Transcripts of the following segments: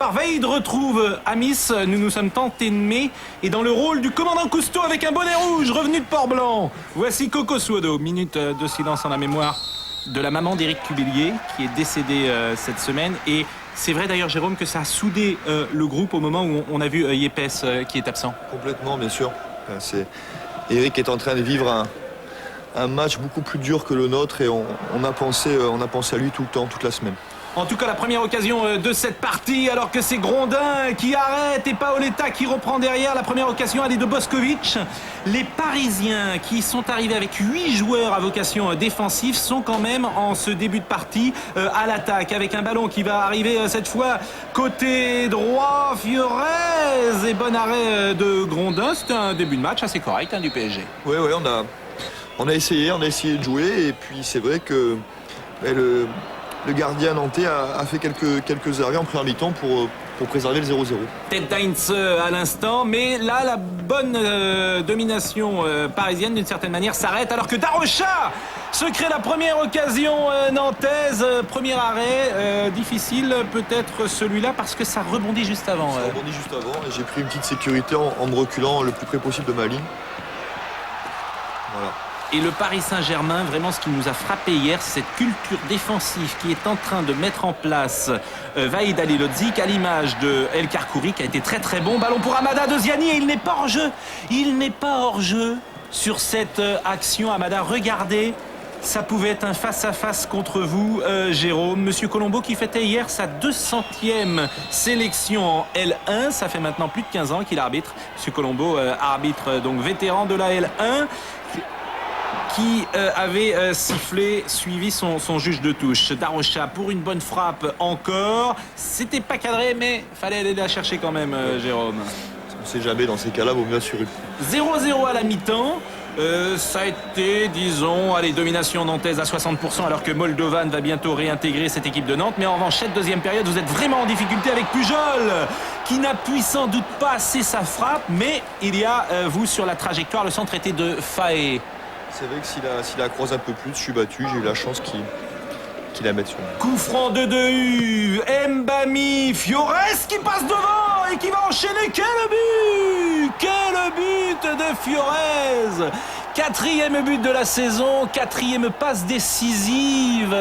Vaïd retrouve Amis, nous nous sommes tant ennemés, et dans le rôle du commandant Cousteau avec un bonnet rouge revenu de Port-Blanc. Voici Coco Suodo, minute de silence en la mémoire de la maman d'Éric Cubillier qui est décédée cette semaine. Et c'est vrai d'ailleurs, Jérôme, que ça a soudé le groupe au moment où on a vu Yepes qui est absent. Complètement, bien sûr. Éric est en train de vivre un match beaucoup plus dur que le nôtre et on a pensé à lui tout le temps, toute la semaine. En tout cas, la première occasion de cette partie, alors que c'est Grondin qui arrête et Paoletta qui reprend derrière. La première occasion, elle est de Boskovic. Les Parisiens qui sont arrivés avec 8 joueurs à vocation défensive sont quand même en ce début de partie à l'attaque, avec un ballon qui va arriver cette fois côté droit. Fiorez et bon arrêt de Grondin. C'était un début de match assez correct du PSG. Oui, on a essayé de jouer, et puis c'est vrai que le gardien nantais a fait quelques arrêts en première mi-temps pour préserver le 0-0. Tête d'Heinz à l'instant, mais là, la bonne domination parisienne, d'une certaine manière, s'arrête, alors que Darocha se crée la première occasion nantaise. Premier arrêt, difficile peut-être celui-là, parce que ça rebondit juste avant. Ça rebondit juste avant, et j'ai pris une petite sécurité en me reculant le plus près possible de ma ligne. Voilà. Et le Paris Saint-Germain, vraiment ce qui nous a frappé hier, c'est cette culture défensive qui est en train de mettre en place Vaïd Halilhodžić, à l'image de El Karkouri qui a été très très bon. Ballon pour Amada de Ziani, et il n'est pas hors jeu. Il n'est pas hors jeu sur cette action. Amada, regardez, ça pouvait être un face-à-face contre vous, Jérôme. Monsieur Colombo qui fêtait hier sa 200e sélection en L1. Ça fait maintenant plus de 15 ans qu'il arbitre. Monsieur Colombo, arbitre donc vétéran de la L1. Qui avait sifflé, suivi son juge de touche. Darocha pour une bonne frappe encore. C'était pas cadré, mais fallait aller la chercher quand même, Jérôme. On ne sait jamais, dans ces cas-là, vaut mieux assurer. 0-0 à la mi-temps. Ça a été, disons, domination nantaise à 60%, alors que Moldovan va bientôt réintégrer cette équipe de Nantes. Mais en revanche, cette deuxième période, vous êtes vraiment en difficulté avec Pujol, qui n'appuie sans doute pas assez sa frappe. Mais il y a, vous, sur la trajectoire, le centre était de Faé. C'est vrai que s'il la croise un peu plus, je suis battu. J'ai eu la chance qu'il la mette sur moi. Coup franc de Dehu, Mbami, Fiorez qui passe devant et qui va enchaîner. Quel but de Fiorez! 4e but de la saison, 4e passe décisive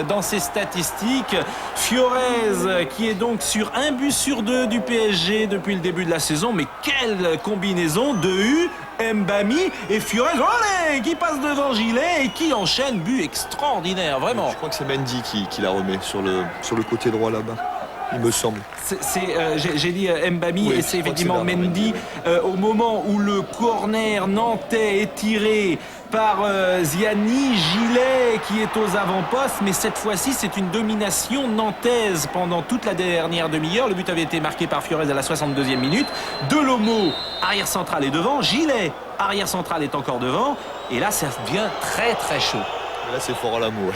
dans ses statistiques. Fiorez qui est donc sur 1 but sur 2 du PSG depuis le début de la saison. Mais quelle combinaison! Dehu, Mbami et Fiorez, allez, qui passe devant Gilet et qui enchaîne. But extraordinaire, vraiment. Je crois que c'est Mendy qui la remet sur le côté droit là-bas, il me semble. J'ai dit Mbami, oui, et c'est effectivement Mendy. Au moment où le corner nantais est tiré par Ziani, Gilet qui est aux avant-postes, mais cette fois-ci c'est une domination nantaise pendant toute la dernière demi-heure. Le but avait été marqué par Fiorez à la 62e minute. Delomo, arrière central, est devant. Gilet, arrière central, est encore devant. Et là ça devient très très chaud. Et là c'est fort à l'amour.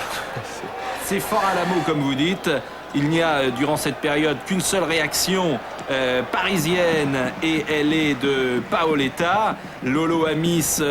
C'est fort à l'amour, comme vous dites. Il n'y a durant cette période qu'une seule réaction parisienne, et elle est de Paoletta. Lolo Amis,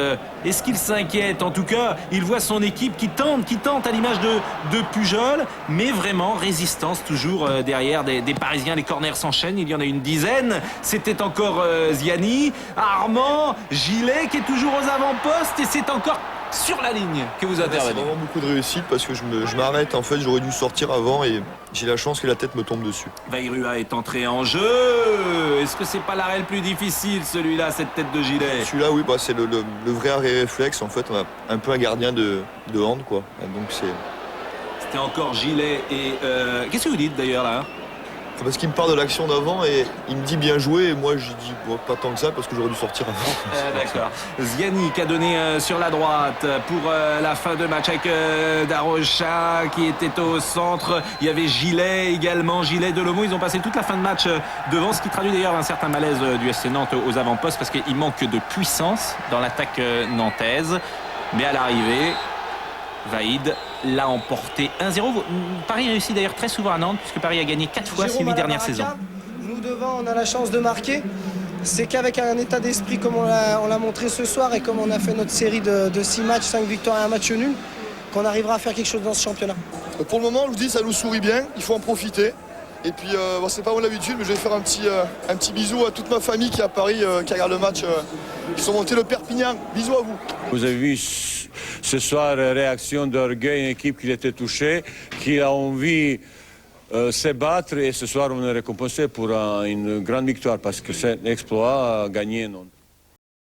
est-ce qu'il s'inquiète? En tout cas, il voit son équipe qui tente à l'image de Pujol, mais vraiment résistance toujours derrière des Parisiens. Les corners s'enchaînent, il y en a une dizaine. C'était encore Ziani, Armand, Gilet qui est toujours aux avant-postes, et c'est encore sur la ligne que vous intervenez. C'est vraiment beaucoup de réussite, parce que je m'arrête, en fait j'aurais dû sortir avant et j'ai la chance que la tête me tombe dessus. Vairua est entré en jeu. Est-ce que c'est pas l'arrêt le plus difficile, celui-là, cette tête de Gilet? Celui-là, oui, c'est le vrai arrêt réflexe. En fait, on a un peu un gardien de hand, quoi. Donc c'était encore Gilet et qu'est-ce que vous dites d'ailleurs là? Parce qu'il me parle de l'action d'avant et il me dit bien joué, et moi je dis pas tant que ça, parce que j'aurais dû sortir avant. D'accord. Ziani qui a donné sur la droite pour la fin de match avec Darocha qui était au centre. Il y avait Gilet également, Gilet, Delomo. Ils ont passé toute la fin de match devant, ce qui traduit d'ailleurs un certain malaise du SC Nantes aux avant-postes, parce qu'il manque de puissance dans l'attaque nantaise. Mais à l'arrivée, Vaïd l'a emporté 1-0. Paris réussit d'ailleurs très souvent à Nantes, puisque Paris a gagné 4 fois ces 8 dernières saisons. Nous devant, on a la chance de marquer. C'est qu'avec un état d'esprit comme on l'a montré ce soir, et comme on a fait notre série de 6 matchs, 5 victoires et 1 match nul, qu'on arrivera à faire quelque chose dans ce championnat. Pour le moment, je vous dis, ça nous sourit bien, il faut en profiter. Et puis, bon, c'est pas mon habitude, mais je vais faire un petit bisou à toute ma famille qui est à Paris, qui regarde le match, qui sont montés de Perpignan. Bisous à vous. Vous avez vu ce soir réaction d'orgueil, une équipe qui était touchée, qui a envie de se battre, et ce soir on est récompensé pour une grande victoire parce que c'est un exploit gagné. Non.